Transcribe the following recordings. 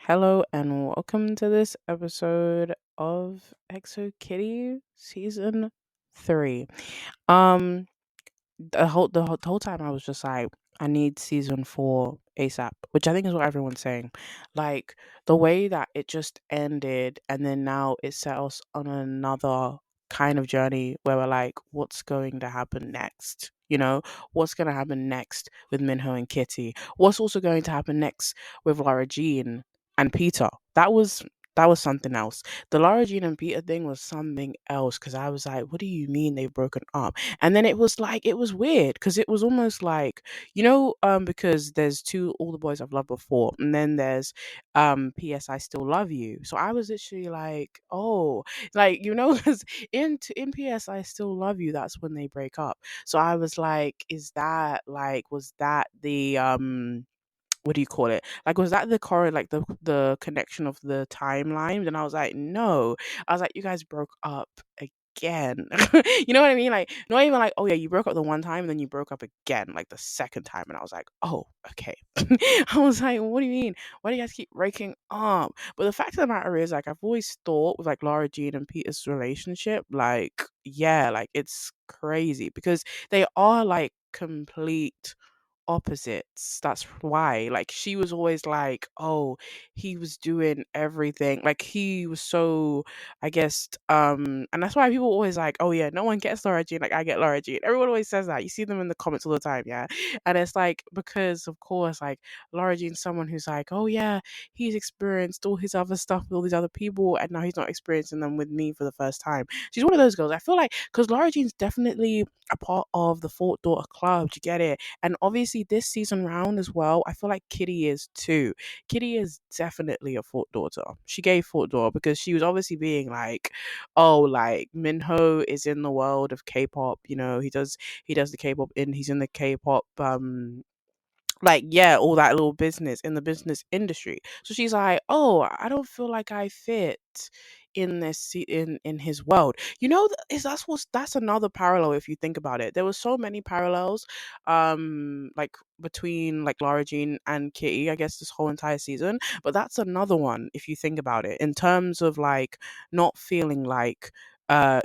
Hello and welcome to this episode of Exo Kitty season 3. Um the whole time I was just like, I need season 4 ASAP, which I think is what everyone's saying. Like the way that it just ended and then now it set us on another kind of journey where we're like, what's going to happen next? What's going to happen next with Minho and Kitty? What's also going to happen next with Lara Jean and Peter? That was something else. The Lara Jean and Peter thing was something else because I was like, what do you mean they've broken up? And then it was like it was weird because it was almost like, because there's two All the Boys I've Loved Before, and then there's PS I Still Love You. So I was literally like, oh, like because in PS I Still Love You, that's when they break up. So I was like, is that like was that the what do you call it? Like, was that the core, like the connection of the timeline? And I was like, no. I was like, you guys broke up again. You know what I mean? Like, not even like, oh yeah, you broke up the one time and then you broke up again, like the second time. And I was like, oh, okay. I was like, what do you mean? Why do you guys keep breaking up? But the fact of the matter is, like, I've always thought with like Laura Jean and Peter's relationship, like, yeah, like it's crazy because they are like complete opposites. That's why. Like she was always like, oh, he was doing everything. Like he was so, I guess, and that's why people always like, oh yeah, no one gets Laura Jean, like I get Laura Jean. Everyone always says that. You see them in the comments all the time, yeah. And it's like because of course, like Laura Jean's someone who's like, oh yeah, he's experienced all his other stuff with all these other people, and now he's not experiencing them with me for the first time. She's one of those girls. I feel like because Laura Jean's definitely a part of the Fort Daughter Club. Do you get it? And obviously, this season round as well, I feel like Kitty is too. Kitty is definitely a Fort daughter. She gave Fort daughter because she was obviously being like, oh, like Minho is in the world of K-pop. He does the K-pop he's in the K-pop like yeah, all that little business in the business industry. So she's like, "Oh, I don't feel like I fit in in his world." Is that's another parallel if you think about it. There were so many parallels like between like Laura Jean and Kitty, I guess this whole entire season, but that's another one if you think about it in terms of like not feeling like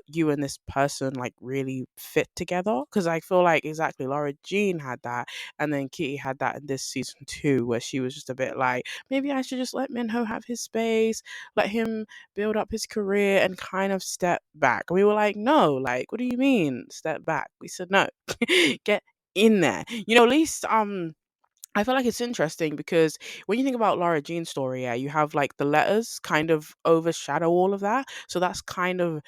you and this person like really fit together because I feel like exactly Laura Jean had that and then Kitty had that in this season too, where she was just a bit like, maybe I should just let Minho have his space, let him build up his career and kind of step back. And we were like, no, like, what do you mean step back? We said no. Get in there. At least I feel like it's interesting because when you think about Laura Jean's story, yeah, you have like the letters kind of overshadow all of that. So that's kind of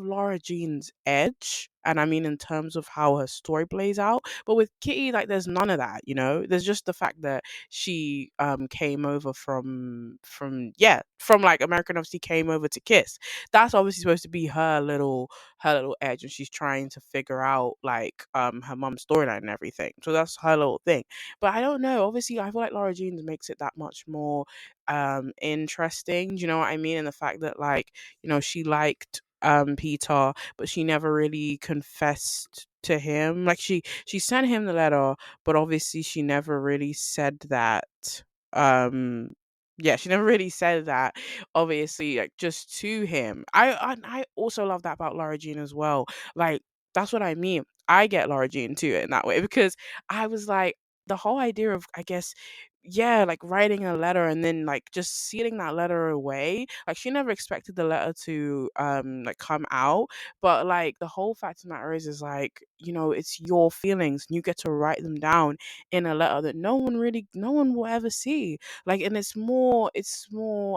Laura Jean's edge. And I mean in terms of how her story plays out. But with Kitty, like there's none of that. There's just the fact that she came over from like American obviously came over to Kiss. That's obviously supposed to be her little edge and she's trying to figure out like her mum's storyline and everything. So that's her little thing. But I don't know. Obviously, I feel like Laura Jeans makes it that much more interesting. Do you know what I mean? And the fact that like, she liked Peter, but she never really confessed to him. Like she sent him the letter, but obviously she never really said that um yeah, she never really said that obviously like just to him. I also love that about Laura Jean as well. Like that's what I mean. I get Laura Jean too in that way because I was like, the whole idea of, I guess, yeah, like writing a letter and then like just sealing that letter away. Like she never expected the letter to like come out. But like the whole fact of the matter is like, it's your feelings and you get to write them down in a letter that no one will ever see. Like and it's more,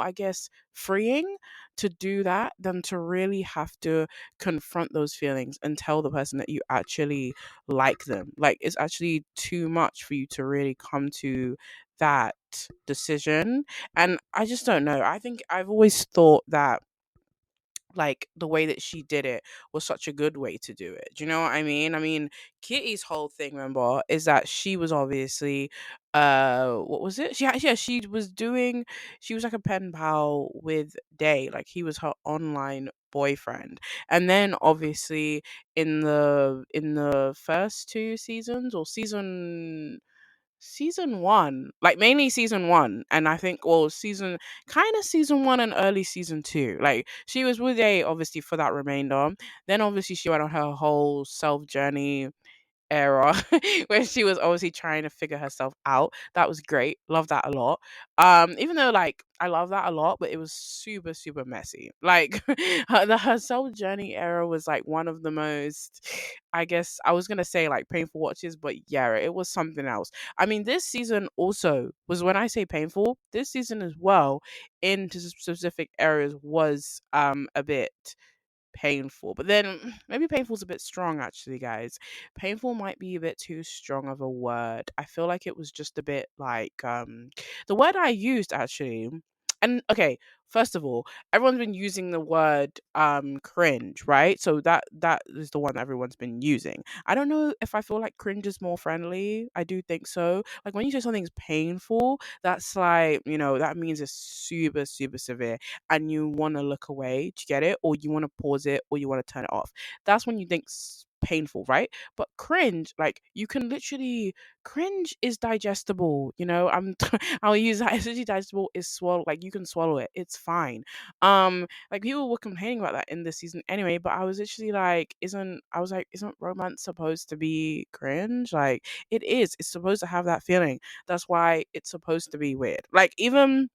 I guess, freeing to do that than to really have to confront those feelings and tell the person that you actually like them. Like it's actually too much for you to really come to that decision. And I just don't know. I think I've always thought that like the way that she did it was such a good way to do it. Do you know what I mean? I mean, Kitty's whole thing, remember, is that she was obviously what was it? She was like a pen pal with Day. Like he was her online boyfriend. And then obviously in the first two seasons or season season one, like mainly season one, and I think well season one and early season two. Like she was with A obviously for that remainder. Then obviously she went on her whole self journey era where she was obviously trying to figure herself out. That was great. Love that a lot. Even though like I love that a lot, but it was super, super messy. Like her self journey era was like one of the most, I guess I was gonna say like painful watches, but yeah, it was something else. I mean, this season also was, when I say painful, this season as well into specific areas was a bit painful. But then maybe painful's a bit strong actually, guys. Painful might be a bit too strong of a word. I feel like it was just a bit like the word I used actually. And okay, first of all, everyone's been using the word cringe, right? So that is the one that everyone's been using. I don't know if I feel like cringe is more friendly. I do think so. Like when you say something's painful, that's like, that means it's super, super severe and you want to look away to get it, or you want to pause it, or you want to turn it off. That's when you think painful, right? But cringe, like you can literally, cringe is digestible. I'll use that. It's literally digestible. Is swallow, like you can swallow it. It's fine. Like people were complaining about that in this season anyway, but I was literally like, isn't romance supposed to be cringe? Like it is. It's supposed to have that feeling. That's why it's supposed to be weird. Like even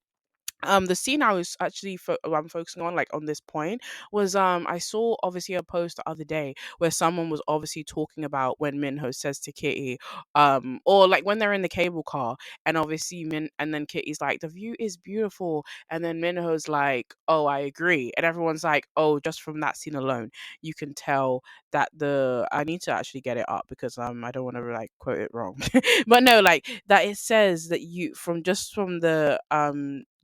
the scene I was actually I'm focusing on, like on this point, was I saw obviously a post the other day where someone was obviously talking about when Minho says to Kitty, or like when they're in the cable car, and obviously and then Kitty's like, the view is beautiful, and then Minho's like, oh, I agree, and everyone's like, oh, just from that scene alone you can tell that the I need to actually get it up because I don't want to like quote it wrong. But no, like that it says that you from just from the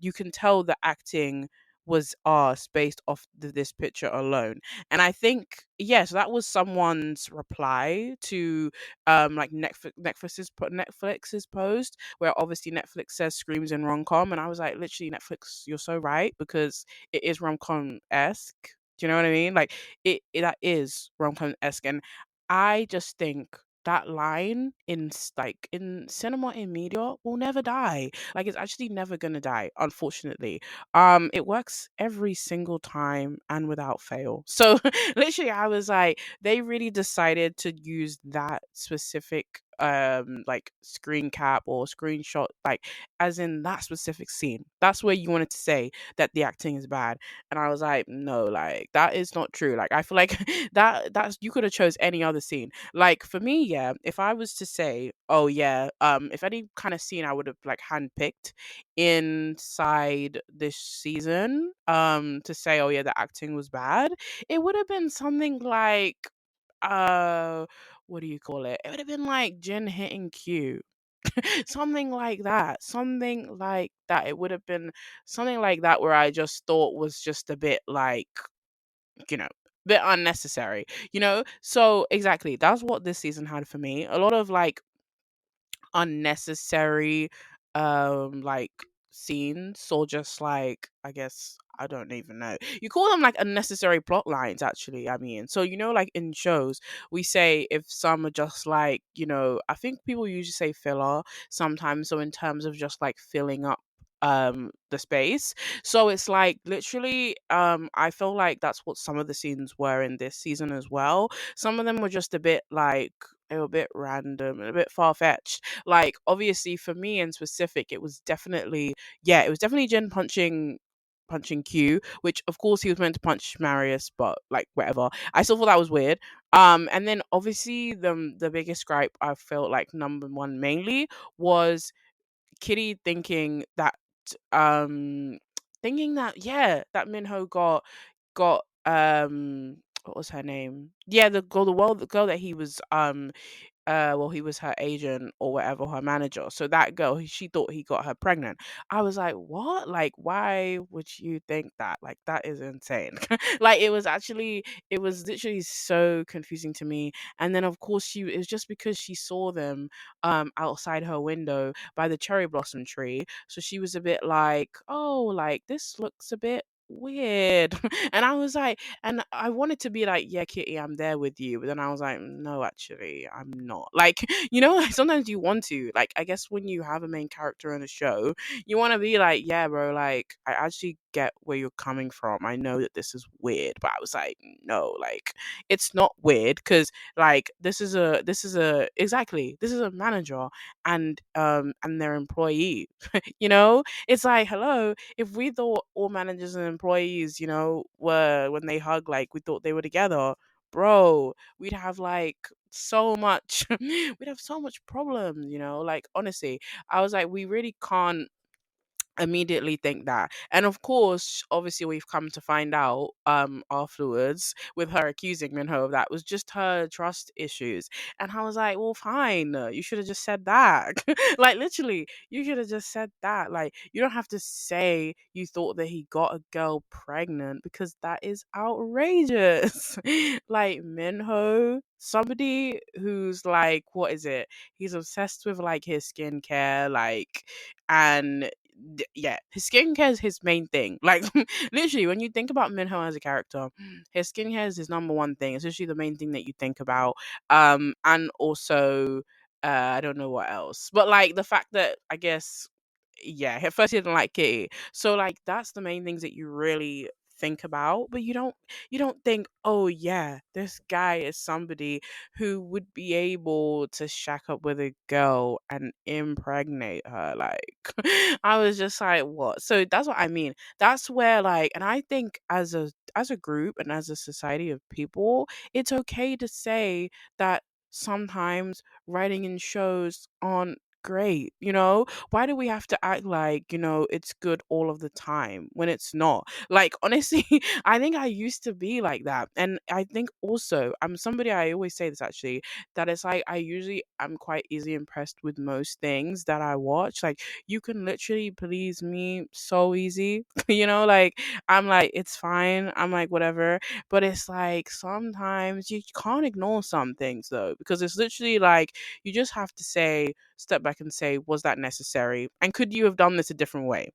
you can tell the acting was ours based off this picture alone. And I think yes, that was someone's reply to like Netflix's post, where obviously Netflix says screams in rom-com, and I was like, literally, Netflix, you're so right, because it is rom-com esque. Do you know what I mean? Like that is rom-com esque, and I just think that line in like in cinema in media will never die. Like it's actually never gonna die, unfortunately. It works every single time and without fail. So literally I was like, they really decided to use that specific like screen cap or screenshot, like as in that specific scene. That's where you wanted to say that the acting is bad. And I was like, no, like that is not true. Like I feel like that's you could have chose any other scene. Like for me, yeah, if I was to say, oh yeah, if any kind of scene I would have like handpicked inside this season, to say, oh yeah, the acting was bad, it would have been something like, uh, what do you call it? It would have been like Jin hitting Q. Something like that. Something like that. It would have been something like that where I just thought was just a bit like, bit unnecessary, So exactly, that's what this season had for me. A lot of like unnecessary like scenes, or just like, I guess I don't even know, you call them like unnecessary plot lines actually. I mean, so like in shows we say if some are just like, I think people usually say filler sometimes, so in terms of just like filling up the space. So it's like literally I feel like that's what some of the scenes were in this season as well. Some of them were just a bit like, they were a bit random and a bit far-fetched. Like obviously for me in specific, it was definitely, yeah, it was definitely Jen punching Q, which of course he was meant to punch Marius, but like whatever. I still thought that was weird. And then obviously the biggest gripe I felt like, number one mainly, was Kitty um thinking that, yeah, that Minho got what was her name? Yeah, the girl that he was well, he was her agent or whatever, her manager. So that girl, she thought he got her pregnant. I was like, what? Like, why would you think that? Like, that is insane. Like, it was literally so confusing to me. And then, of course, it was just because she saw them outside her window by the cherry blossom tree. So she was a bit like, oh, like, this looks a bit weird. And I was like, and I wanted to be like, yeah, Kitty, I'm there with you. But then I was like, no, actually, I'm not. Like, like sometimes you want to. Like, I guess when you have a main character in a show, you want to be like, yeah, bro, like, I actually get where you're coming from. I know that this is weird. But I was like, no, like, it's not weird because like this is a manager and their employee. It's like, hello, if we thought all managers and employees, were when they hug, like we thought they were together, bro, we'd have like so much we'd have so much problems, like honestly. I was like, we really can't immediately think that. And of course, obviously we've come to find out afterwards with her accusing Minho of that was just her trust issues. And I was like, well, fine, you should have just said that. Like literally, you should have just said that. Like you don't have to say you thought that he got a girl pregnant because that is outrageous. Like Minho, somebody who's like, what is it? He's obsessed with like his skincare, like, and yeah, his skincare is his main thing. Like literally, when you think about Minho as a character, his skincare is his number one thing. It's usually the main thing that you think about. And also, I don't know what else, but like the fact that I guess, yeah, at first he didn't like Kitty, so like that's the main things that you really think about. But you don't think, oh yeah, this guy is somebody who would be able to shack up with a girl and impregnate her. Like I was just like, what? So that's what I mean. That's where like, and I think as a group and as a society of people, it's okay to say that sometimes writing in shows aren't great. Why do we have to act like, it's good all of the time when it's not? Like honestly, I think I used to be like that. And I think also I'm somebody, I always say this actually, that it's like I usually am quite easily impressed with most things that I watch. Like you can literally please me so easy. Like I'm like, it's fine. I'm like, whatever. But it's like sometimes you can't ignore some things though, because it's literally like you just have to say, step back and say, was that necessary? And could you have done this a different way?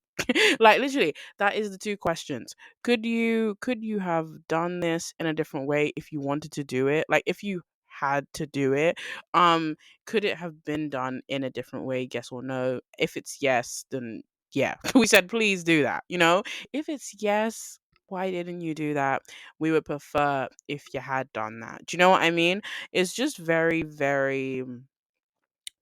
Like literally, that is the two questions. Could you have done this in a different way if you wanted to do it? Like if you had to do it, um could it have been done in a different way, yes or no? If it's yes, then yeah, we said please do that. If it's yes, why didn't you do that? We would prefer if you had done that. Do you know what I mean? It's just very, very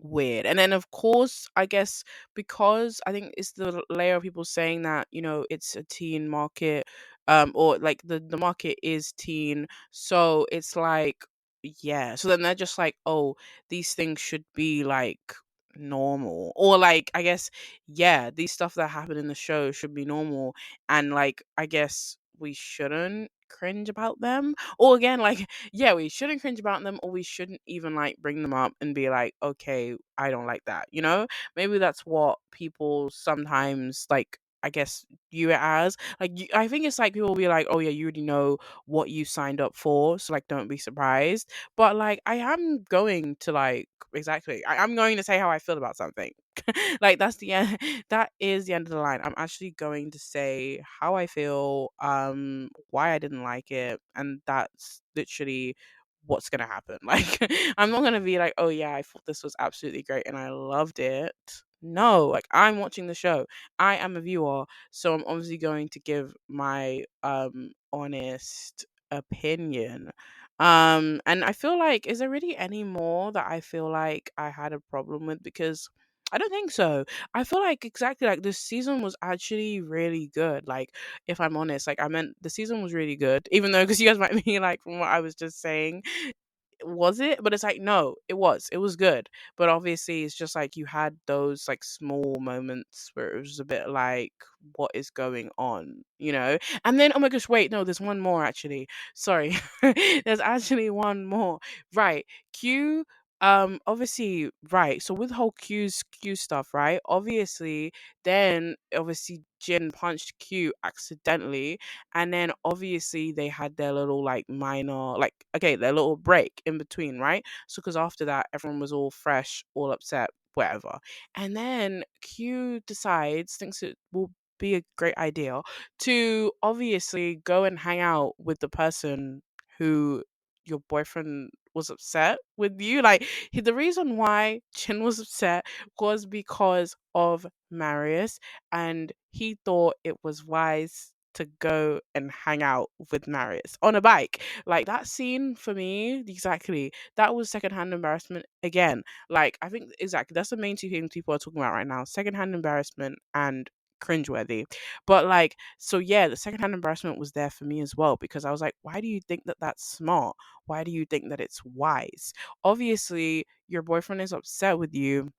weird. And then of course, I guess because I think it's the layer of people saying that, it's a teen market, or like the market is teen. So it's like, yeah. So then they're just like, oh, these things should be like normal. Or like, I guess, yeah, these stuff that happen in the show should be normal. And like, I guess we shouldn't cringe about them. Or again, like, yeah, we shouldn't cringe about them, or we shouldn't even like bring them up and be like, okay, I don't like that. Maybe that's what people sometimes like. I guess view it as like I think it's like people will be like, oh yeah, you already know what you signed up for, so like don't be surprised. But like I am going to like exactly, I'm going to say how I feel about something. Like that's the end. That is the end of the line. I'm actually going to say how I feel, why I didn't like it, and that's literally what's gonna happen. Like I'm not gonna be like, oh yeah, I thought this was absolutely great and I loved it. No, like I'm watching the show. I am a viewer, so I'm obviously going to give my honest opinion. And I feel like, is there really any more that I feel like I had a problem with? Because I don't think so. I feel like exactly like this season was actually really good. Like, if I'm honest, like I meant the season was really good, even though because you guys might be like from what I was just saying, was it? But it's like, no, it was good. But obviously it's just like you had those like small moments where it was a bit like, what is going on? And then, oh my gosh, wait, no, there's one more actually. Sorry. There's actually one more. Right. Q, obviously, right. So with whole Q stuff, right? Obviously Jin punched Q accidentally, and then obviously they had their little like minor, like, okay, their little break in between, right? So because after that everyone was all fresh, all upset, whatever. And then Q decides, thinks it will be a great idea to obviously go and hang out with the person who your boyfriend was upset with you. Like the reason why Chin was upset was because of Marius, and he thought it was wise to go and hang out with Marius on a bike. Like that scene for me, exactly. That was secondhand embarrassment again. Like I think exactly that's the main two things people are talking about right now: secondhand embarrassment and cringeworthy. But like, so yeah, the secondhand embarrassment was there for me as well because I was like, why do you think that that's smart? Why do you think that it's wise? Obviously, your boyfriend is upset with you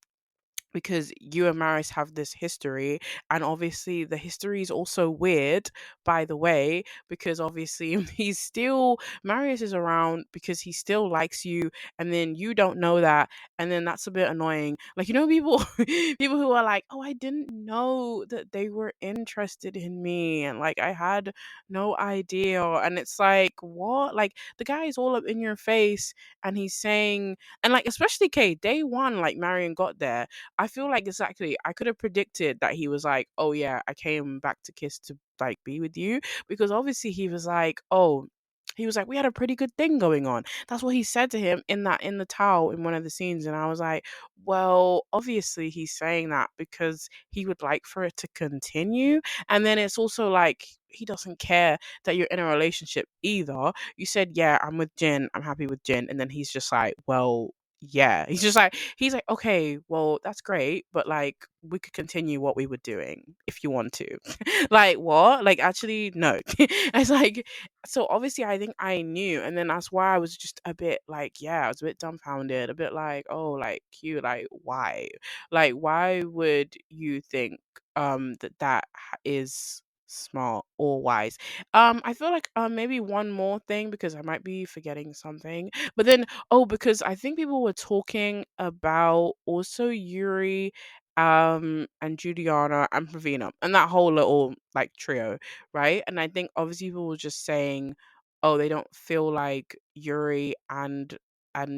because you and Maris have this history, and obviously the history is also weird, by the way, because obviously he's still Marius is around because he still likes you, and then you don't know that, and then that's a bit annoying. Like people, people who are like, "Oh, I didn't know that they were interested in me," and like I had no idea, and it's like what? Like the guy is all up in your face, and he's saying, and like especially K day one, like Marion got there. I feel like exactly I could have predicted that he was like, "Oh yeah, I came back to Kiss to like be with you," because obviously he was like, "Oh." He was like, we had a pretty good thing going on. That's what he said to him in the towel in one of the scenes, and I was like, well, obviously he's saying that because he would like for it to continue, and then it's also like he doesn't care that you're in a relationship either. You said, yeah, I'm with Jin, I'm happy with Jin, and then he's just like, well, yeah, he's like, okay, well, that's great, but like we could continue what we were doing if you want to. Like what? Like actually no. It's like, so obviously I think I knew, and then that's why I was just a bit like, yeah, I was a bit dumbfounded, a bit like, oh, like cute, like why? Like why would you think is smart or wise? I feel like maybe one more thing because I might be forgetting something. But then oh, because I think people were talking about also Yuri and Juliana and Pravina and that whole little like trio, right? And I think obviously people were just saying, oh, they don't feel like Yuri and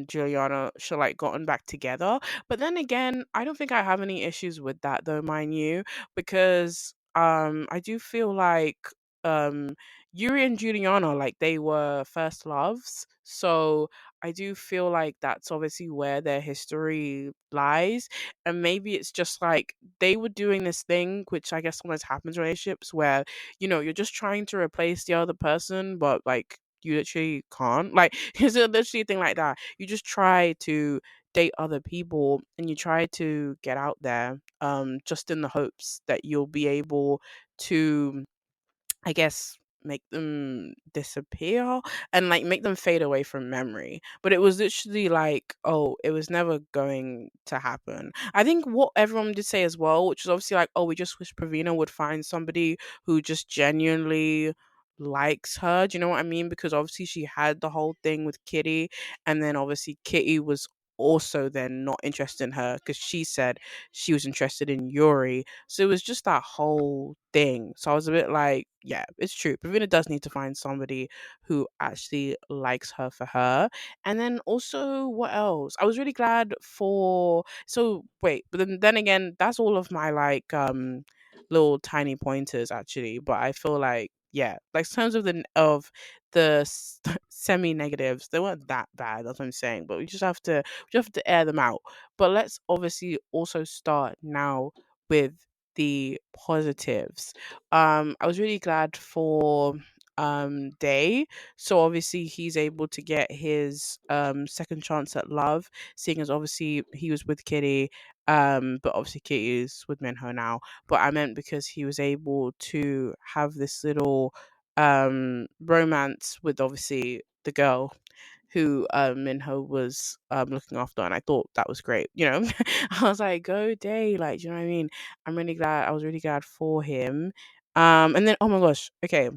Juliana should like gotten back together. But then again, I don't think I have any issues with that though, mind you, because I do feel like um Yuri and Juliana, like they were first loves. So I do feel like that's obviously where their history lies. And maybe it's just like they were doing this thing, which I guess sometimes happens in relationships where, you're just trying to replace the other person, but like you literally can't. Like, it's literally a thing like that. You just try to date other people and you try to get out there just in the hopes that you'll be able to, I guess, make them disappear and like make them fade away from memory. But it was literally like, oh, it was never going to happen. I think what everyone did say as well, which was obviously like, oh, we just wish Pravina would find somebody who just genuinely likes her. Do you know what I mean? Because obviously she had the whole thing with Kitty, and then obviously Kitty was also then not interested in her because she said she was interested in Yuri. So it was just that whole thing. So I was a bit like, yeah, it's true. Pravina does need to find somebody who actually likes her for her. And then also, what else? I was really glad for. So wait, but then again, that's all of my like little tiny pointers actually. But I feel like yeah, like in terms of the semi negatives, they weren't that bad. That's what I'm saying. But we just have to air them out. But let's obviously also start now with the positives. I was really glad for Day. So obviously he's able to get his second chance at love, seeing as obviously he was with Kitty, but obviously Kitty is with Minho now. But I meant because he was able to have this little romance with obviously the girl who Minho was looking after, and I thought that was great. I was like, "Go Day!" Like, do you know what I mean? I'm really glad. I was really glad for him. And then oh my gosh, okay,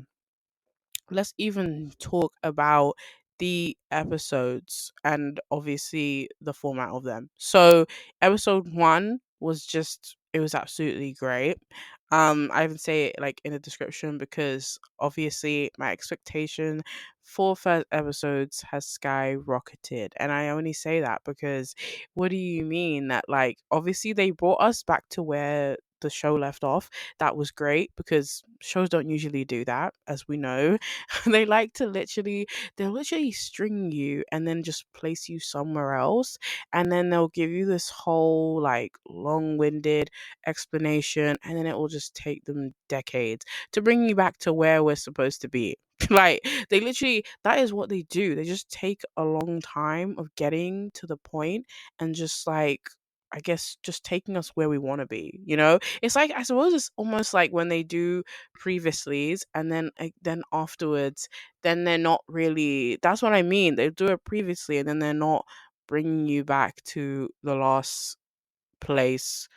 let's even talk about the episodes and obviously the format of them. So, episode 1 was just it was absolutely great. I even say it like in the description because obviously my expectation for first episodes has skyrocketed. And I only say that because what do you mean that like obviously they brought us back to where the show left off. That was great because shows don't usually do that, as we know. They like to they'll literally string you and then just place you somewhere else, and then they'll give you this whole like long-winded explanation, and then it will just take them decades to bring you back to where we're supposed to be. Like, they literally, that is what they do. They just take a long time of getting to the point and just like, I guess, just taking us where we want to be. It's like, I suppose it's almost like when they do previouslys and then afterwards, then they're not really. That's what I mean. They do it previously and then they're not bringing you back to the last place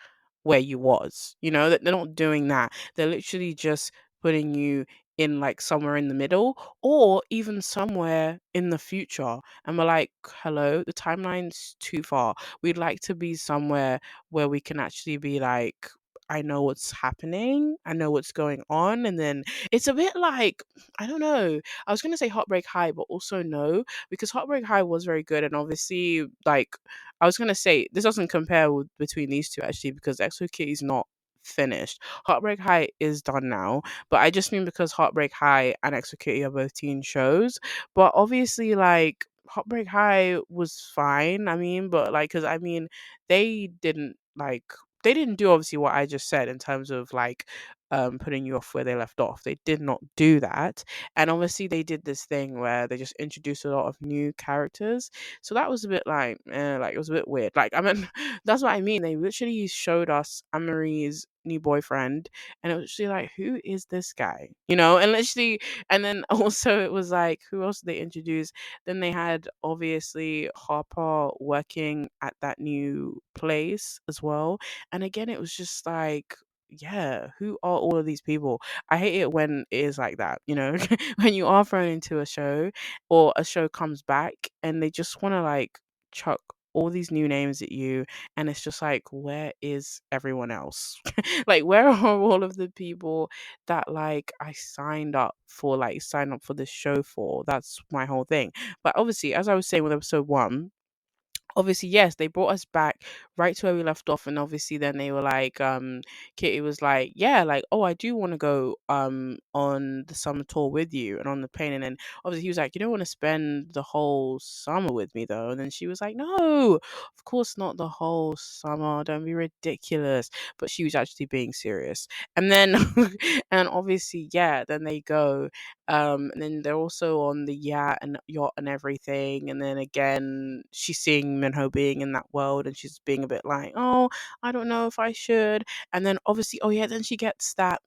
where you was. That they're not doing that. They're literally just putting you in like somewhere in the middle or even somewhere in the future. And we're like, hello, the timeline's too far. We'd like to be somewhere where we can actually be like, I know what's happening. I know what's going on. And then it's a bit like, I don't know. I was going to say Heartbreak High, but also no, because Heartbreak High was very good. And obviously, like, I was gonna say this doesn't compare between these two actually because Exo Kitty is not finished. Heartbreak High is done now, but I just mean because Heartbreak High and Exo Kitty are both teen shows. But obviously, like, Heartbreak High was fine. I mean, but like, because I mean, they didn't like they didn't do obviously what I just said in terms of like putting you off where they left off. They did not do that, and obviously they did this thing where they just introduced a lot of new characters, so that was a bit like, like it was a bit weird. Like, I mean, that's what I mean. They literally showed us Anne-Marie's new boyfriend, and it was literally like, who is this guy? And literally, and then also it was like, who else did they introduce? Then they had obviously Harper working at that new place as well, and again, it was just like. Yeah, who are all of these people? I hate it when it is like that, when you are thrown into a show or a show comes back and they just want to like chuck all these new names at you, and it's just like, where is everyone else? Like, where are all of the people that like I sign up for this show for? That's my whole thing. But obviously, as I was saying with episode 1, obviously, yes, they brought us back right to where we left off, and obviously then they were like, Kitty was like, yeah, like, oh, I do want to go on the summer tour with you and on the plane. And then obviously he was like, you don't want to spend the whole summer with me though. And then she was like, no, of course not the whole summer, don't be ridiculous. But she was actually being serious. And then and obviously, yeah, then they go, and then they're also on the yacht and everything. And then again, she's seeing Minho being in that world, and she's being a bit like, oh, I don't know if I should. And then obviously, oh yeah, then she gets that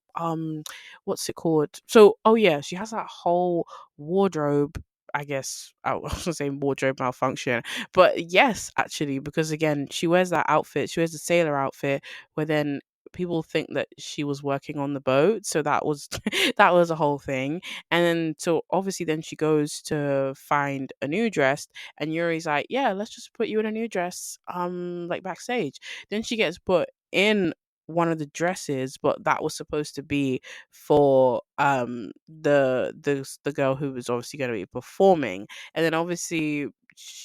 what's it called? So, oh yeah, she has that whole wardrobe. I guess I was gonna say wardrobe malfunction, but yes, actually, because again, she wears that outfit. She wears the sailor outfit, where then people think that she was working on the boat. So that was that was a whole thing. And then so obviously then she goes to find a new dress, and Yuri's like, yeah, let's just put you in a new dress like backstage. Then she gets put in one of the dresses, but that was supposed to be for the girl who was obviously going to be performing. And then obviously,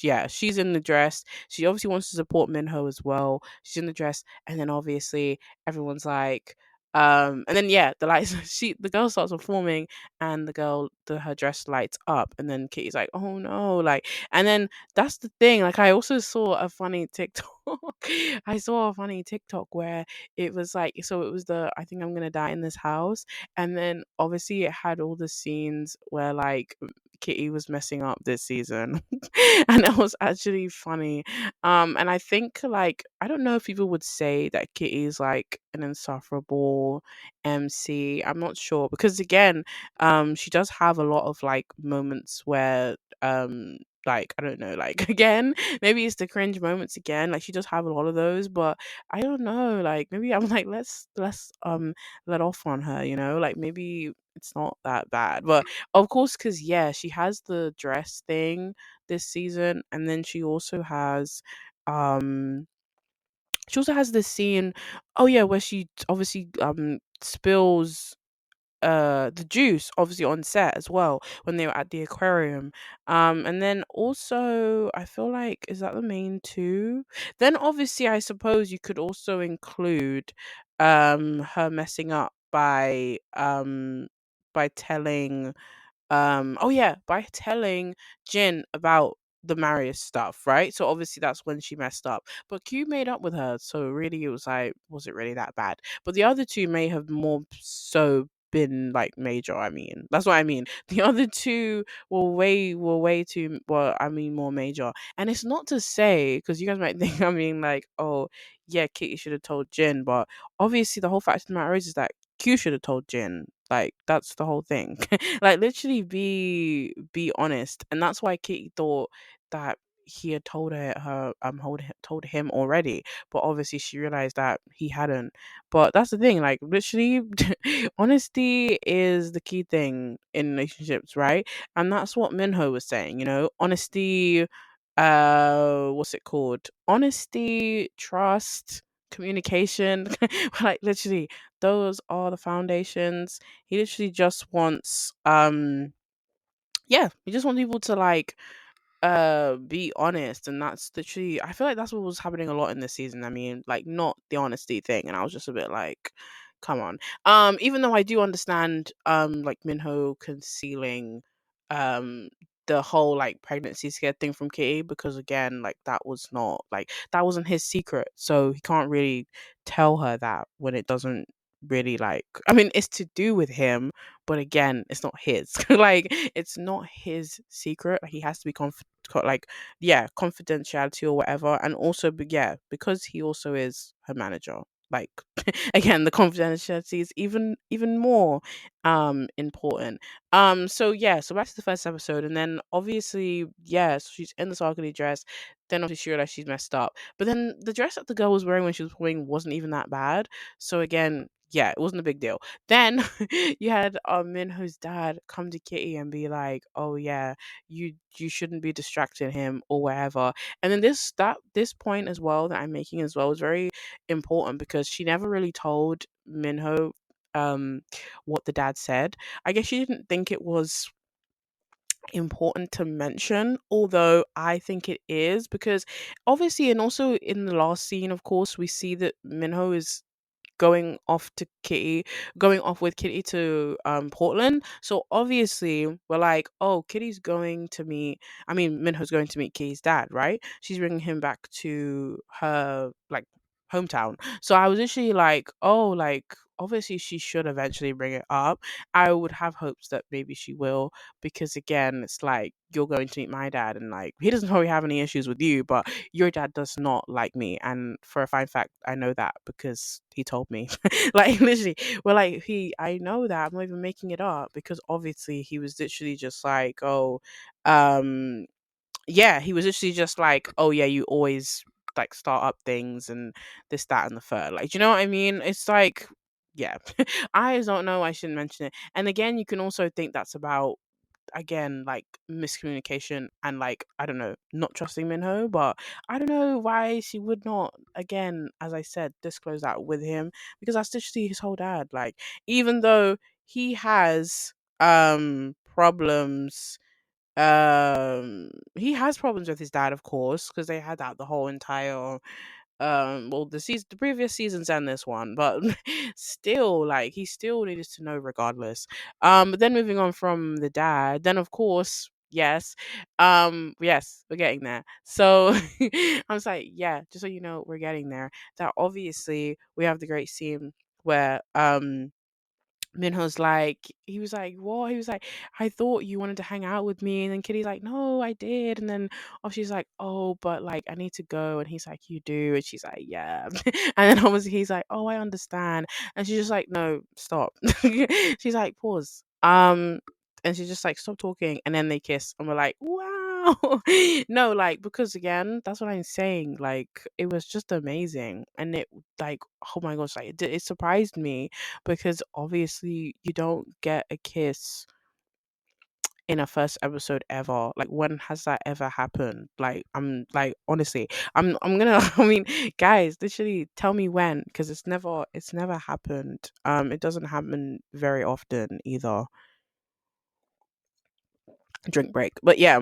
yeah, she's in the dress. She obviously wants to support Minho as well. She's in the dress, and then obviously everyone's like, and then yeah, the lights the girl starts performing, and her dress lights up, and then Kitty's like, oh no, like. And then that's the thing, like, I also saw a funny TikTok. I saw a funny TikTok where it was like, so it was the I think I'm gonna die in this house, and then obviously it had all the scenes where like Kitty was messing up this season. And it was actually funny. And I think, like, I don't know if people would say that Kitty is like an insufferable MC. I'm not sure because again, she does have a lot of like moments where like, I don't know, like, again, maybe it's the cringe moments again. Like, she does have a lot of those, but I don't know, like, maybe I'm like, let's let off on her, like, maybe it's not that bad. But of course, because yeah, she has the dress thing this season, and then um she also has this scene, oh yeah, where she obviously spills the juice obviously on set as well when they were at the aquarium. And then also I feel like, is that the main two? Then obviously I suppose you could also include her messing up by telling oh yeah, by telling Jin about the Marius stuff, right? So obviously that's when she messed up. But Q made up with her, so really it was like, was it really that bad? But the other two may have more so been like major. I mean, that's what I mean. The other two were way too, well, I mean, more major. And it's not to say, because you guys might think I mean like, oh yeah, Kitty should have told Jin, but obviously the whole fact of the matter is that Q should have told Jin. Like that's the whole thing. Like literally be honest. And that's why Kitty thought that he had told him already, but obviously she realized that he hadn't. But that's the thing, like literally honesty is the key thing in relationships, right? And that's what Minho was saying, honesty, what's it called, honesty, trust, communication. Like literally those are the foundations. He literally just wants yeah, he just wants people to like be honest, and that's literally, I feel like that's what was happening a lot in this season. I mean, like not the honesty thing, and I was just a bit like, come on. Even though I do understand like Minho concealing um the whole like pregnancy scare thing from Kitty, because again, like that was not like, that wasn't his secret, so he can't really tell her that when it doesn't really like, I mean, it's to do with him, but again, it's not his. Like it's not his secret. Like, he has to be like, yeah, confidentiality or whatever. And also, but yeah, because he also is her manager, like again, the confidentiality is even more important. So yeah, so back to the first episode, and then obviously, yeah, so she's in the sparkly dress. Then obviously she realized she's messed up, but then the dress that the girl was wearing when she was playing wasn't even that bad. So again, yeah, it wasn't a big deal. Then you had Minho's dad come to Kitty and be like, "Oh yeah, you shouldn't be distracting him or whatever." And then this point as well that I'm making as well is very important, because she never really told Minho um what the dad said. I guess she didn't think it was important to mention, although I think it is, because obviously, and also in the last scene, of course, we see that Minho is going off with Kitty to Portland. So obviously we're like, oh, Kitty's going to meet, I mean, Minho's going to meet Kitty's dad, right? She's bringing him back to her like hometown. So I was actually like, oh, like obviously she should eventually bring it up. I would have hopes that maybe she will, because again, it's like, you're going to meet my dad, and like he doesn't probably have any issues with you, but your dad does not like me. And for a fine fact, I know that because he told me. Like literally, well, like I know that, I'm not even making it up, because obviously he was literally just like, oh, um yeah, he was literally just like, oh yeah, you always like start up things and this, that, and the third. Like, do you know what I mean? It's like, yeah. I just don't know, I shouldn't mention it. And again, you can also think that's about, again, like miscommunication and like, I don't know, not trusting Minho. But I don't know why she would not, again, as I said, disclose that with him, because that's literally his whole dad. Like, even though he has problems, he has problems with his dad, of course, because they had that the whole entire well, the previous seasons and this one, but still, like, he still needed to know regardless. But then moving on from the dad, then of course, yes, we're getting there. So I was like, yeah, just so you know, we're getting there. That obviously we have the great scene where Minho's like, he was like, what? He was like, I thought you wanted to hang out with me. And then Kitty's like, no, I did. And then she's like, oh, but like, I need to go. And he's like, you do. And she's like, yeah. And then obviously he's like, oh, I understand. And she's just like, no, stop. She's like, pause. And she's just like, stop talking. And then they kiss. And we're like, wow. No, like, because again, that's what I'm saying. Like, it was just amazing. And it, like, oh my gosh, like, it surprised me, because obviously you don't get a kiss in a first episode ever. Like, when has that ever happened? Like, I'm like, honestly, I'm gonna I mean, guys, literally tell me when, because it's never happened. It doesn't happen very often either. Drink break. But yeah,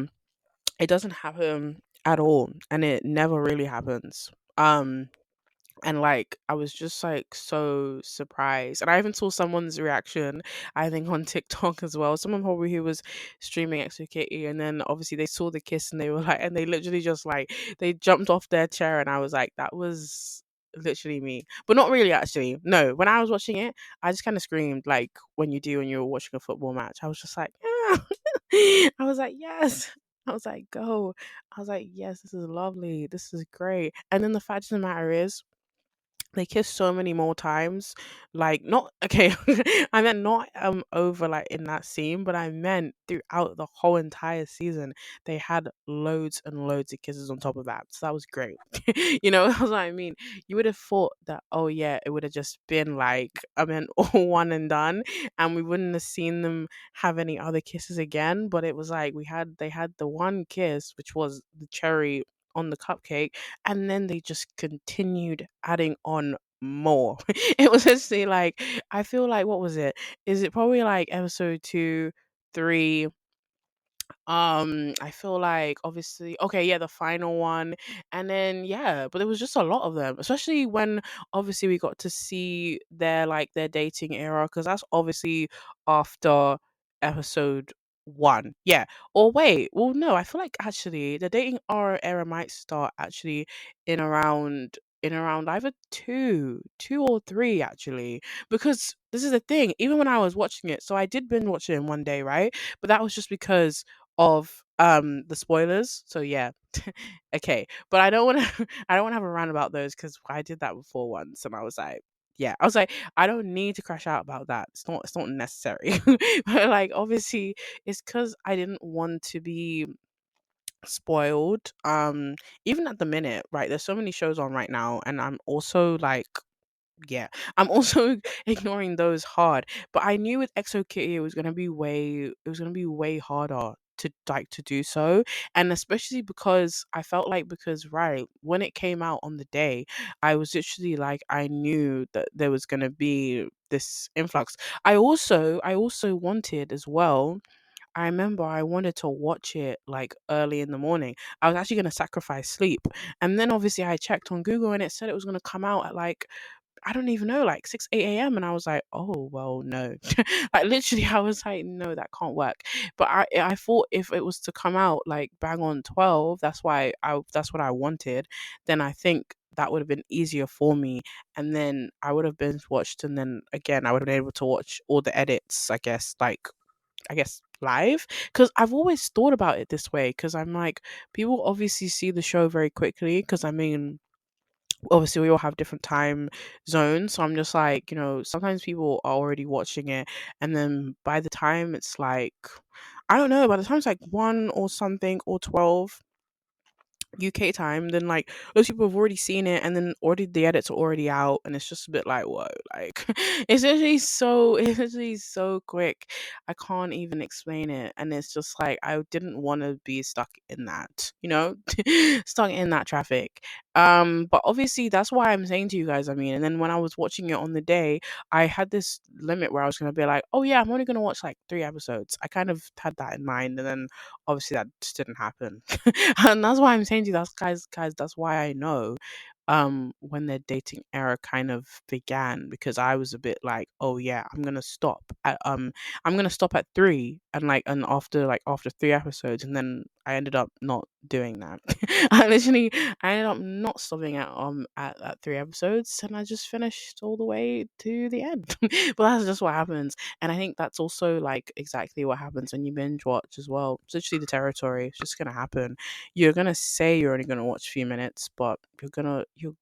it doesn't happen at all, and it never really happens. and like I was just like so surprised. And I even saw someone's reaction, I think on TikTok as well. Someone probably who was streaming Exo Kitty, and then obviously they saw the kiss and they were like, and they literally just like they jumped off their chair, and I was like, that was literally me. But not really actually. No, when I was watching it, I just kind of screamed like when you do when you're watching a football match. I was just like, yeah. I was like, yes. I was like, go. I was like, yes, this is lovely. This is great. And then the fact of the matter is, they kissed so many more times. Like not okay, I meant not over like in that scene, but I meant throughout the whole entire season. They had loads and loads of kisses on top of that. So that was great. That's what I mean. You would have thought that, oh yeah, it would have just been like I mean all one and done, and we wouldn't have seen them have any other kisses again. But it was like they had the one kiss, which was the cherry on the cupcake, and then they just continued adding on more. It was actually like I feel like what was it? Is it probably like episode 2, 3, I feel like obviously okay, yeah, the final one. And then yeah, but there was just a lot of them, especially when obviously we got to see their dating era, because that's obviously after episode 1. Yeah. Or wait, well no, I feel like actually the dating era might start actually in around either 2 or 3 actually, because this is the thing, even when I was watching it, so I did binge watch it in one day, right? But that was just because of the spoilers. So yeah. Okay. But I don't want to I don't want to have a rant about those, cuz I did that before once and I was like, yeah. I was like, I don't need to crash out about that. It's not necessary. But like obviously it's cuz I didn't want to be spoiled. Even at the minute, right? There's so many shows on right now, and I'm also like, yeah, I'm also ignoring those hard. But I knew with Exo Kitty it was gonna be way harder to do so. And especially because I felt like, because right, when it came out on the day, I was literally like, I knew that there was gonna be this influx. I also wanted as well, I remember I wanted to watch it like early in the morning. I was actually going to sacrifice sleep. And then obviously I checked on Google and it said it was going to come out at like, I don't even know, like 6, 8 a.m. And I was like, oh, well, no. Like literally, I was like, no, that can't work. But I thought if it was to come out like bang on 12, that's what I wanted, then I think that would have been easier for me. And then I would have binge watched. And then again, I would have been able to watch all the edits, I guess live, because I've always thought about it this way, because I'm like, people obviously see the show very quickly, because I mean obviously we all have different time zones, so I'm just like, sometimes people are already watching it, and then by the time it's like, I don't know, by the time it's like 1 or something or 12 UK time, then like those people have already seen it, and then already the edits are already out, and it's just a bit like, whoa, like it's actually so quick. I can't even explain it, and it's just like I didn't want to be stuck in that, stuck in that traffic. But obviously that's why I'm saying to you guys. I mean, and then when I was watching it on the day, I had this limit where I was gonna be like, oh yeah, I'm only gonna watch like 3 episodes. I kind of had that in mind, and then obviously that just didn't happen. And that's why I'm saying to you, guys, that's why I know when their dating era kind of began, because I was a bit like, oh yeah, I'm gonna stop at 3, and after 3 episodes, and then I ended up not doing that. I ended up not stopping at 3 episodes, and I just finished all the way to the end. But that's just what happens. And I think that's also like exactly what happens when you binge watch as well. It's literally the territory. It's just gonna happen. You're gonna say you're only gonna watch a few minutes, but you're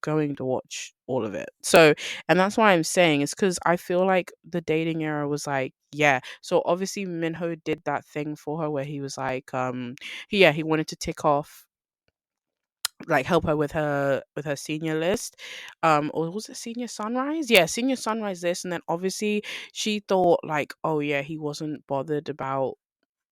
going to watch all of it. So, and that's why I'm saying, it's because I feel like the dating era was like, yeah. So obviously Minho did that thing for her where he was like, he wanted to tick off, like help her with her senior list, or was it senior sunrise, yeah, senior sunrise list. And then obviously she thought like, oh yeah, he wasn't bothered about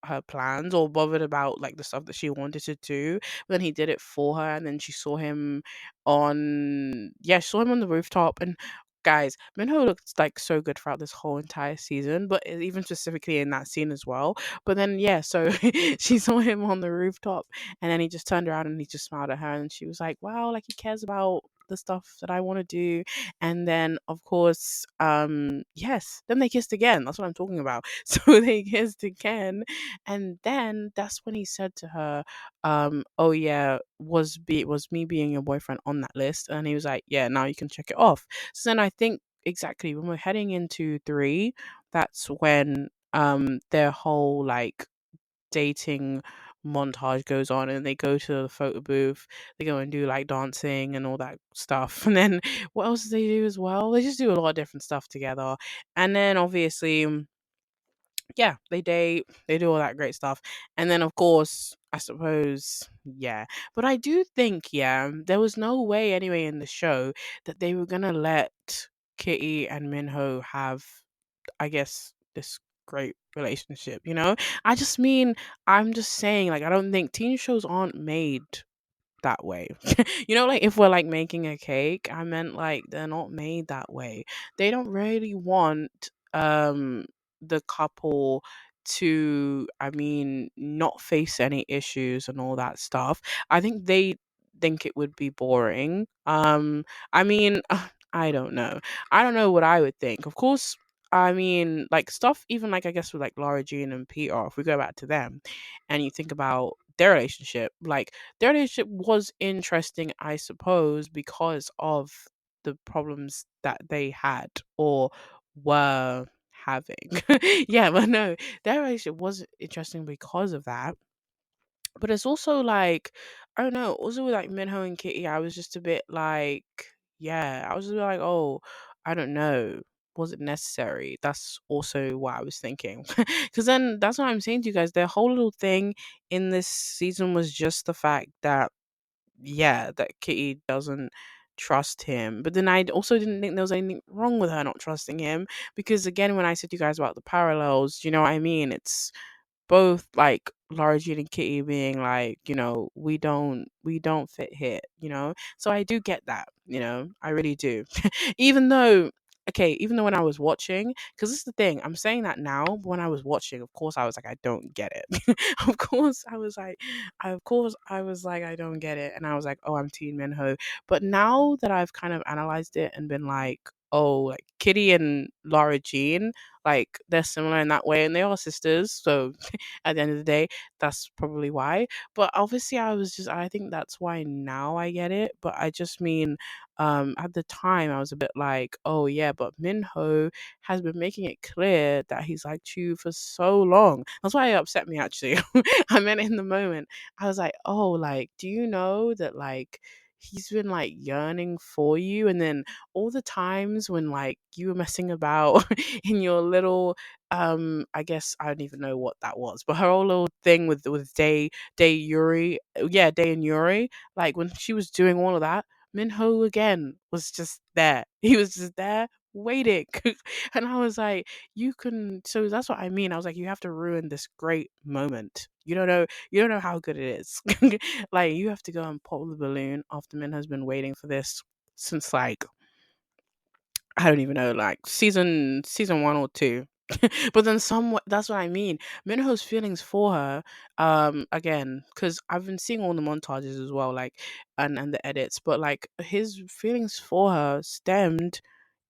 her plans or bothered about like the stuff that she wanted to do. But then he did it for her, and then she saw him on the rooftop. And guys, Minho looked like so good throughout this whole entire season, but even specifically in that scene as well. But then yeah, so she saw him on the rooftop, and then he just turned around and he just smiled at her, and she was like, wow, like he cares about the stuff that I want to do. And then of course, yes, then they kissed again. That's what I'm talking about. So they kissed again, and then that's when he said to her, oh yeah, was me being your boyfriend on that list? And he was like, yeah, now you can check it off. So then I think exactly when we're heading into three, that's when their whole like dating montage goes on, and they go to the photo booth, they go and do like dancing and all that stuff. And then what else do they do as well? They just do a lot of different stuff together. And then obviously, yeah, they date, they do all that great stuff. And then of course, I suppose, yeah. But I do think, yeah, there was no way anyway in the show that they were gonna let Kitty and Minho have, I guess, this great relationship, you know? I just mean, I'm just saying, like, I don't think teen shows aren't made that way. You know, like if we're like making a cake, I meant like they're not made that way. They don't really want the couple to, I mean, not face any issues and all that stuff. I think they think it would be boring. I mean, I don't know. I don't know what I would think. Of course, I mean, like stuff, even like I guess with like Laura Jean and Peter, if we go back to them and you think about their relationship, like their relationship was interesting, I suppose, because of the problems that they had or were having. Yeah, but no, their relationship was interesting because of that. But it's also like, I don't know, also with like Minho and Kitty, I was just a bit like, yeah, I was just like, oh, I don't know. Was it necessary? That's also what I was thinking. Because then that's what I'm saying to you guys. Their whole little thing in this season was just the fact that, yeah, that Kitty doesn't trust him. But then I also didn't think there was anything wrong with her not trusting him. Because again, when I said to you guys about the parallels, you know what I mean? It's both like Lara Jean and Kitty being like, we don't fit here, you know? So I do get that, you know, I really do. Even though, okay, even though when I was watching, because this is the thing, I'm saying that now, but when I was watching, of course I was like, I don't get it. Of course I was like, I don't get it. And I was like, oh, I'm Teen Minho. But now that I've kind of analyzed it and been like, oh, like Kitty and Lara Jean, like they're similar in that way and they are sisters. So at the end of the day, that's probably why. But obviously, I think that's why now I get it. But I just mean, at the time, I was a bit like, oh, yeah, but Minho has been making it clear that he's liked you for so long. That's why it upset me, actually. I meant in the moment. I was like, oh, like, do you know that, like, he's been like yearning for you, and then all the times when like you were messing about in your little, I guess I don't even know what that was, but her whole little thing with Day Yuri, yeah, Day and Yuri, like when she was doing all of that, Minho again was just there. He was just there waiting. And I was like, you can, so that's what I mean. I was like, you have to ruin this great moment. You don't know how good it is. Like you have to go and pop the balloon after Min has been waiting for this since like, I don't even know, like season one or two. But then some, that's what I mean. Minho's feelings for her, again, because I've been seeing all the montages as well, like and the edits, but like his feelings for her stemmed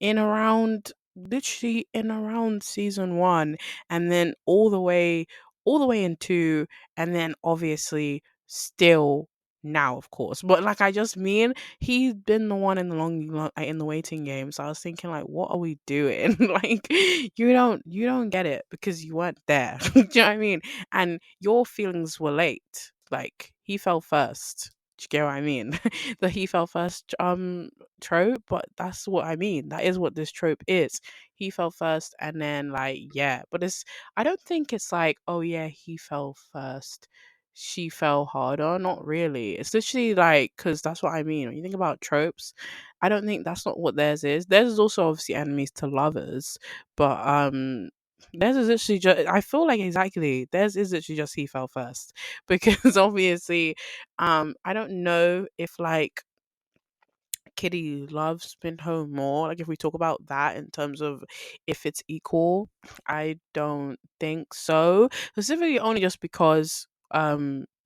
in around, literally in around season one, and then all the way in two, and then obviously still now, of course. But like I just mean, he's been the one in the in the waiting game. So I was thinking, like, what are we doing? Like, you don't get it because you weren't there. Do you know what I mean? And your feelings were late. Like he fell first. Do you get what I mean? The he fell first trope, but that's what I mean. That is what this trope is. He fell first, and then like yeah, but it's, I don't think it's like, oh yeah, he fell first, she fell harder. Not really. It's literally like, because that's what I mean. When you think about tropes, I don't think that's not what theirs is. Theirs is also obviously enemies to lovers, but theirs is literally just. I feel like exactly theirs is literally just he fell first because obviously, I don't know if like Kitty loves Minho more. Like if we talk about that in terms of if it's equal, I don't think so. Specifically only just because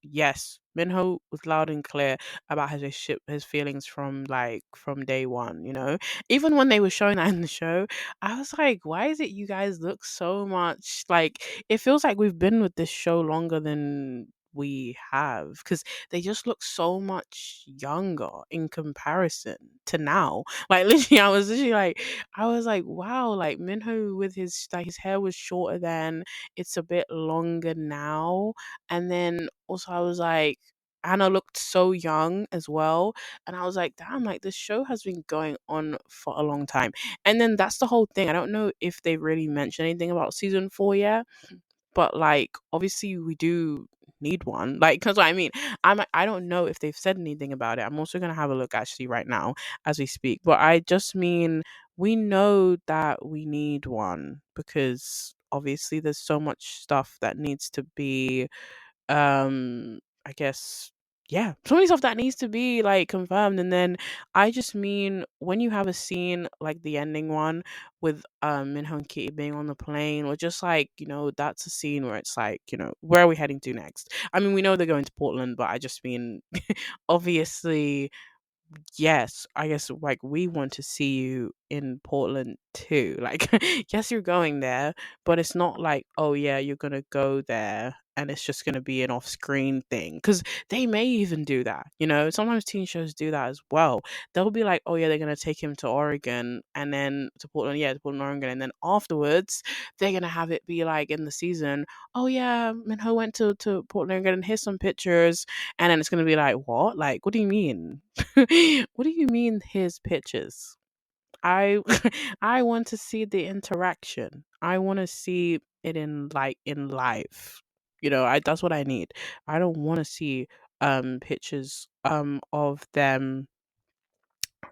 yes, Minho was loud and clear about his relationship, his feelings from from day one. Even when they were showing that in the show, I was like, why is it you guys look so much like it feels like we've been with this show longer than we have because they just look so much younger in comparison to now. Like literally, I was like, wow, like Minho with his hair was shorter then, it's a bit longer now, and then also I was like, Anna looked so young as well. And I was like, damn, like this show has been going on for a long time. And then that's the whole thing. I don't know if they really mentioned anything about season 4 yet, but like obviously we do need one. Like, cause what I mean, I don't know if they've said anything about it. I'm also gonna have a look actually right now as we speak. But I just mean we know that we need one because obviously there's so much stuff that needs to be I guess, yeah, so many stuff that needs to be like confirmed. And then I just mean when you have a scene like the ending one with Minho and Kitty being on the plane, or just like, that's a scene where it's like, where are we heading to next? I mean, we know they're going to Portland, but I just mean obviously, yes, I guess like we want to see you in Portland too. Like, yes, you're going there, but it's not like, oh yeah, you're gonna go there and it's just gonna be an off-screen thing. Because they may even do that. Sometimes teen shows do that as well. They'll be like, oh yeah, they're gonna take him to Oregon and then to Portland, yeah, to Portland, Oregon, and then afterwards they're gonna have it be like in the season, oh yeah, Minho went to Portland, Oregon, and here's some pictures, and then it's gonna be like, what? Like, what do you mean? What do you mean his pictures? I I want to see the interaction. I want to see it in in life. I that's what I need. I don't want to see pictures of them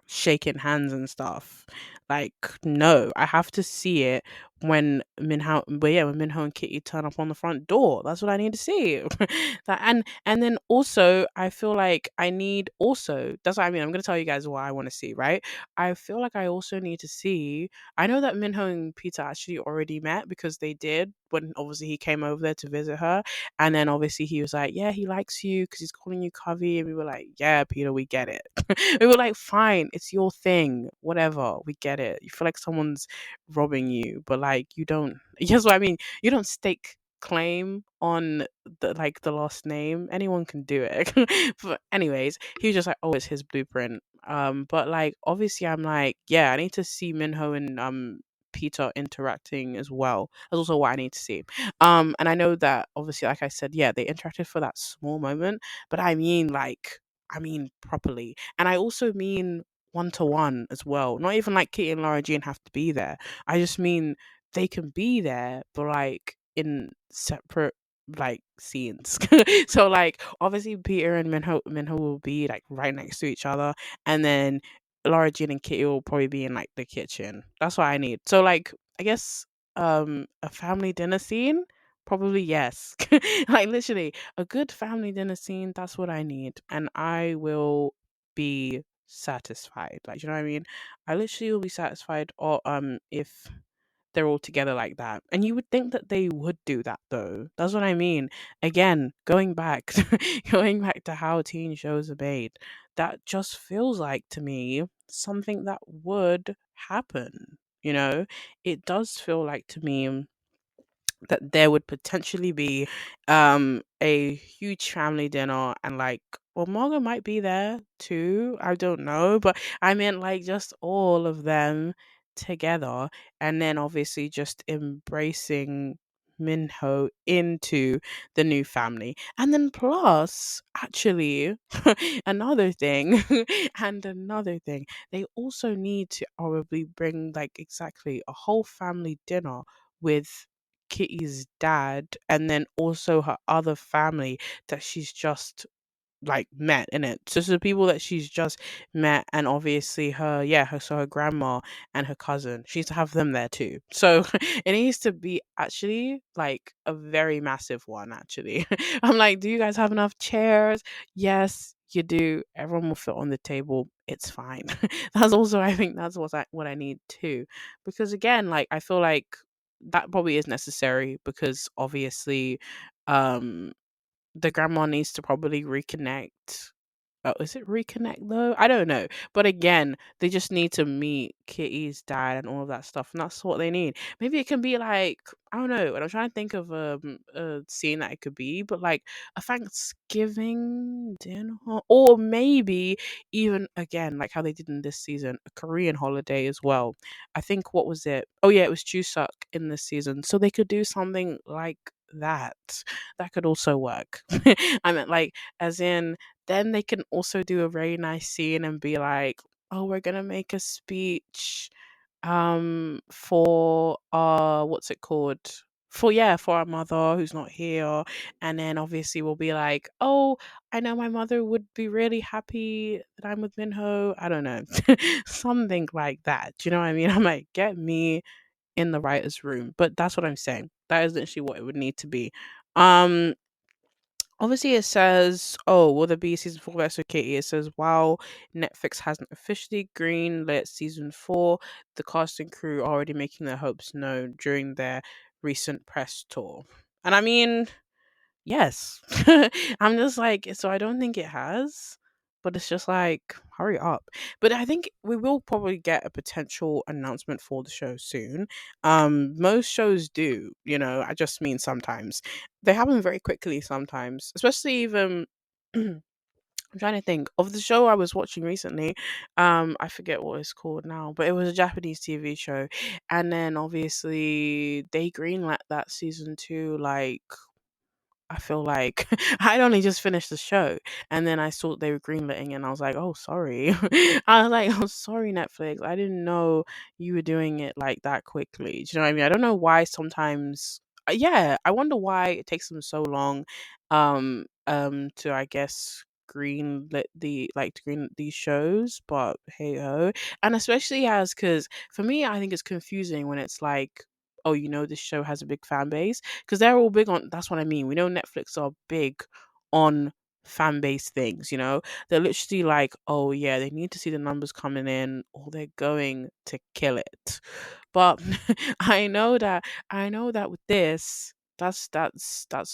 shaking hands and stuff. Like, no, I have to see it when Minho and Kitty turn up on the front door. That's what I need to see. And then also I feel like I need also that's what I mean. I'm gonna tell you guys what I want to see, right? I feel like I also need to see, I know that Minho and Peter actually already met because they did when obviously he came over there to visit her. And then obviously he was like, yeah, he likes you because he's calling you Covey. And we were like, yeah, Peter, we get it. We were like, fine, it's your thing, whatever, we get it. You feel like someone's robbing you, but like you don't. Here's what I mean: you don't stake claim on the last name. Anyone can do it. But anyways, he was just like, oh, it's his blueprint. But like obviously, I'm like, yeah, I need to see Minho and Peter interacting as well. That's also what I need to see. And I know that obviously, like I said, yeah, they interacted for that small moment, but I mean properly. And I also mean one to one as well. Not even like Kitty and Laura Jean have to be there. I just mean they can be there, but like in separate like scenes. So like obviously Peter and Minho will be like right next to each other, and then Laura Jean and Kitty will probably be in like the kitchen. That's what I need. So like I guess a family dinner scene? Probably yes. Like literally a good family dinner scene, that's what I need. And I will be satisfied. Like, you know what I mean? I literally will be satisfied or if they're all together like that. And you would think that they would do that though. That's what I mean. Again, going back going back to how teen shows are made, that just feels like to me something that would happen. It does feel like to me that there would potentially be a huge family dinner, and like, well, Margot might be there too, I don't know, but I meant like just all of them together, and then obviously just embracing Minho into the new family. And then plus actually another thing and another thing, they also need to probably bring like exactly a whole family dinner with Kitty's dad, and then also her other family that she's just like met in it. So the people that she's just met, and obviously her, yeah, her grandma and her cousin. She needs to have them there too. So it needs to be actually like a very massive one. Actually, I'm like, do you guys have enough chairs? Yes, you do. Everyone will fit on the table. It's fine. That's also, I think that's what I need too, because again, like I feel like that probably is necessary because obviously um the grandma needs to probably reconnect. Oh, is it reconnect though? I don't know. But again, they just need to meet Kitty's dad and all of that stuff, and that's what they need. Maybe it can be like, I don't know. And I'm trying to think of a scene that it could be, but like a Thanksgiving dinner, or maybe even again like how they did in this season, a Korean holiday as well. I think what was it? Oh yeah, it was Chuseok in this season, so they could do something like that. That could also work. I meant like as in then they can also do a very nice scene and be like, "Oh, we're gonna make a speech, for what's it called? For yeah, for our mother who's not here." And then obviously we'll be like, "Oh, I know my mother would be really happy that I'm with Minho." I don't know, something like that. Do you know what I mean? I'm like, get me in the writer's room, but that's what I'm saying. That is literally what it would need to be. Um, Obviously, it says, "Oh, will there be season four of SOKE?" It says, "While Netflix hasn't officially greenlit season four, the cast and crew are already making their hopes known during their recent press tour." And I mean, yes. I'm just like, so I don't think it has, but it's just like, hurry up. But I think we will probably get a potential announcement for the show soon. Most shows do, I just mean sometimes. They happen very quickly sometimes, especially even I'm trying to think of the show I was watching recently. I forget what it's called now, but it was a Japanese TV show. And then obviously they greenlit that season two like I feel like I'd only just finished the show and then I saw they were greenlighting and I was like, "Oh, sorry." I was like, "Oh, sorry, Netflix. I didn't know you were doing it like that quickly." Do you know what I mean? I don't know why sometimes yeah, I wonder why it takes them so long to I guess greenlit to green these shows, but hey ho. And especially as cuz for me I think it's confusing when it's like, "Oh, this show has a big fan base." Because they're all big on that's what I mean. We know Netflix are big on fan base things, They're literally like, oh yeah, they need to see the numbers coming in or they're going to kill it. But I know that with this, that's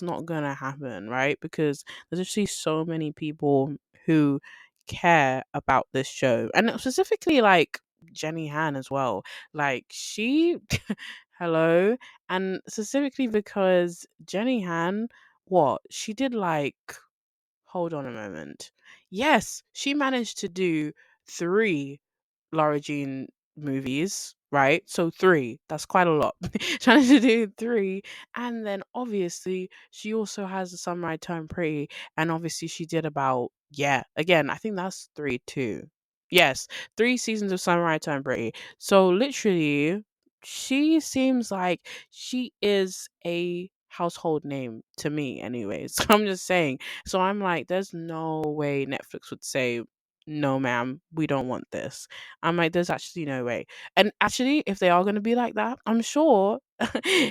not gonna happen, right? Because there's actually so many people who care about this show. And specifically like Jenny Han as well. Like she hello. And specifically because Jenny Han, what? She did like, hold on a moment. Yes, she managed to do three Laura Jean movies, right? So three, that's quite a lot. Trying to do three. And then obviously she also has the Samurai Turn Pretty. And obviously she did about, yeah, again, I think that's three too. Yes, three seasons of Samurai Turn Pretty. So literally, she seems like she is a household name to me anyways. I'm just saying. So I'm like, there's no way Netflix would say, no, ma'am, we don't want this. I'm like, there's actually no way. And actually, if they are going to be like that, I'm sure,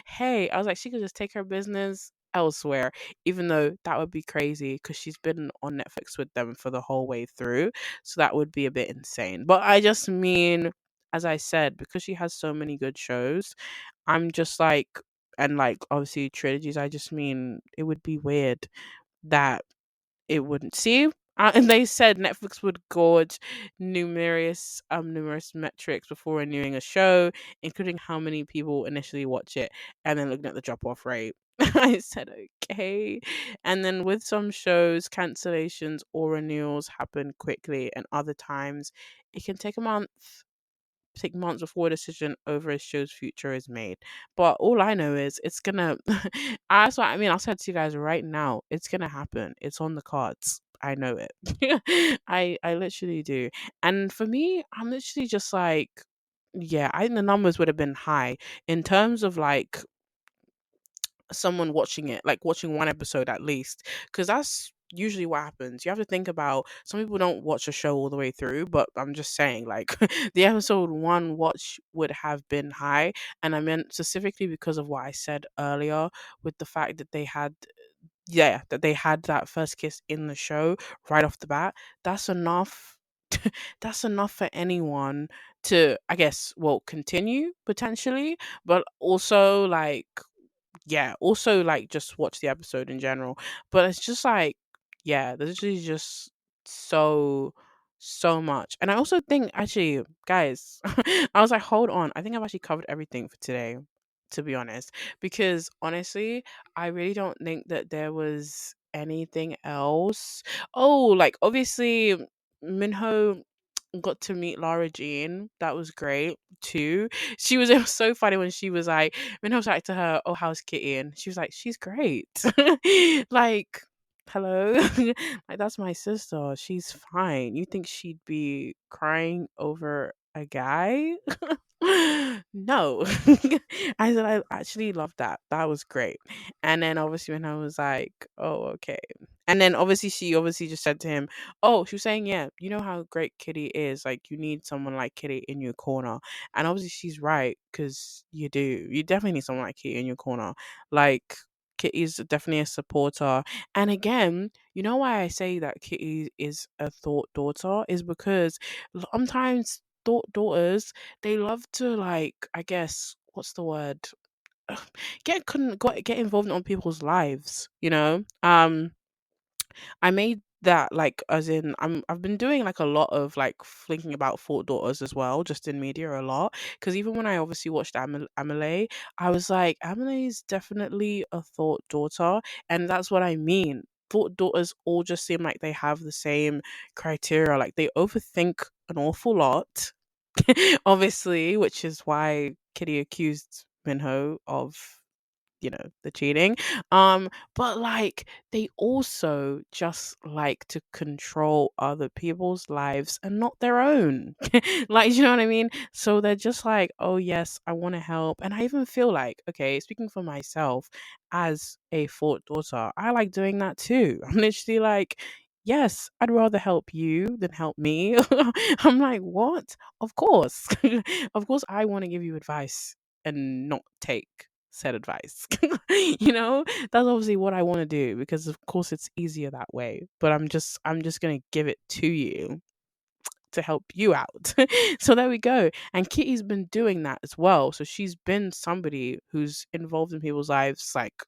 hey, I was like, she could just take her business elsewhere, even though that would be crazy because she's been on Netflix with them for the whole way through. So that would be a bit insane. But I just mean, as I said, because she has so many good shows, I'm just like, and like obviously trilogies, I just mean it would be weird that it wouldn't. See? And they said Netflix would gauge numerous metrics before renewing a show, including how many people initially watch it, and then looking at the drop off rate. I said okay. And then with some shows, cancellations or renewals happen quickly, and other times it can take months before a decision over a show's future is made. But all I know is it's gonna. That's what I mean. I'll say it to you guys right now. It's gonna happen. It's on the cards. I know it. I literally do. And for me, I'm literally just like, yeah. I think the numbers would have been high in terms of like someone watching it, like watching one episode at least, because that's usually what happens. You have to think about some people don't watch a show all the way through, but I'm just saying, like, the episode one watch would have been high, and I meant specifically because of what I said earlier with the fact that they had that first kiss in the show right off the bat. That's enough. That's enough for anyone to, I guess, well, continue potentially, but also like yeah, also like just watch the episode in general. But it's just like, yeah, there's just so so much. And I also think, actually, guys, I was like, hold on, I think I've actually covered everything for today, to be honest. Because honestly, I really don't think that there was anything else. Oh, like obviously Minho got to meet Lara Jean. That was great too. She was, it was so funny when she was like, when I was like to her, "Oh, how's Kitty?" And she was like, "She's great." Like, hello, like that's my sister. She's fine. You think she'd be crying over a guy? No. I said I actually loved that. That was great. And then obviously when I was like, "Oh, okay." And then obviously she obviously just said to him, "Oh," she was saying, "Yeah, you know how great Kitty is. Like you need someone like Kitty in your corner." And obviously she's right, because you do. You definitely need someone like Kitty in your corner. Like Kitty's definitely a supporter. And again, you know why I say that Kitty is a thought daughter is because sometimes thought daughters, they love to, like, I guess, what's the word? Get involved in people's lives, you know? I made that, like, as in I've been doing like a lot of like thinking about thought daughters as well, just in media a lot. Because even when I obviously watched Amelie, I was like, Amelie is definitely a thought daughter, and that's what I mean. Thought daughters all just seem like they have the same criteria. Like they overthink an awful lot, obviously, which is why Kitty accused Minho of, the cheating. But like they also just like to control other people's lives and not their own. Like, you know what I mean? So they're just like, "Oh yes, I want to help." And I even feel like, okay, speaking for myself as a fourth daughter, I like doing that too. I'm literally like, yes, I'd rather help you than help me. I'm like, what? Of course. Of course I want to give you advice and not take said advice. That's obviously what I want to do, because of course it's easier that way. But I'm just going to give it to you to help you out. So there we go. And Kitty's been doing that as well. So she's been somebody who's involved in people's lives, like,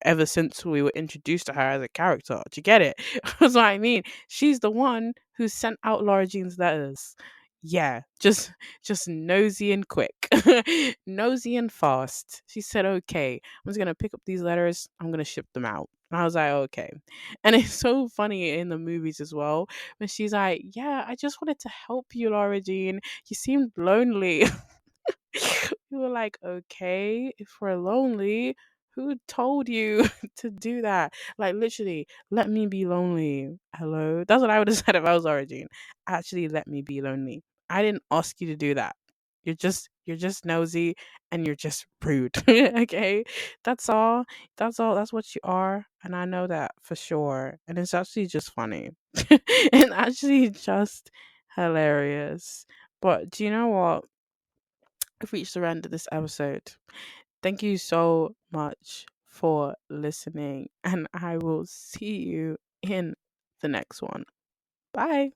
ever since we were introduced to her as a character. Do you get it? That's what I mean. She's the one who sent out Laura Jean's letters. Yeah, just nosy and quick. Nosy and fast. She said, "Okay, I'm just gonna pick up these letters, I'm gonna ship them out." And I was like, "Okay." And it's so funny in the movies as well, when she's like, "Yeah, I just wanted to help you, Laura Jean. You seemed lonely." We were like, "Okay, if we're lonely, who told you to do that?" Like, literally, let me be lonely. Hello? That's what I would have said if I was Origin. Actually, let me be lonely. I didn't ask you to do that. You're just nosy, and you're just rude. Okay? That's all. That's all. That's what you are. And I know that for sure. And it's actually just funny. And actually just hilarious. But do you know what? We've reached the end of this episode. Thank you so much for listening, and I will see you in the next one. Bye.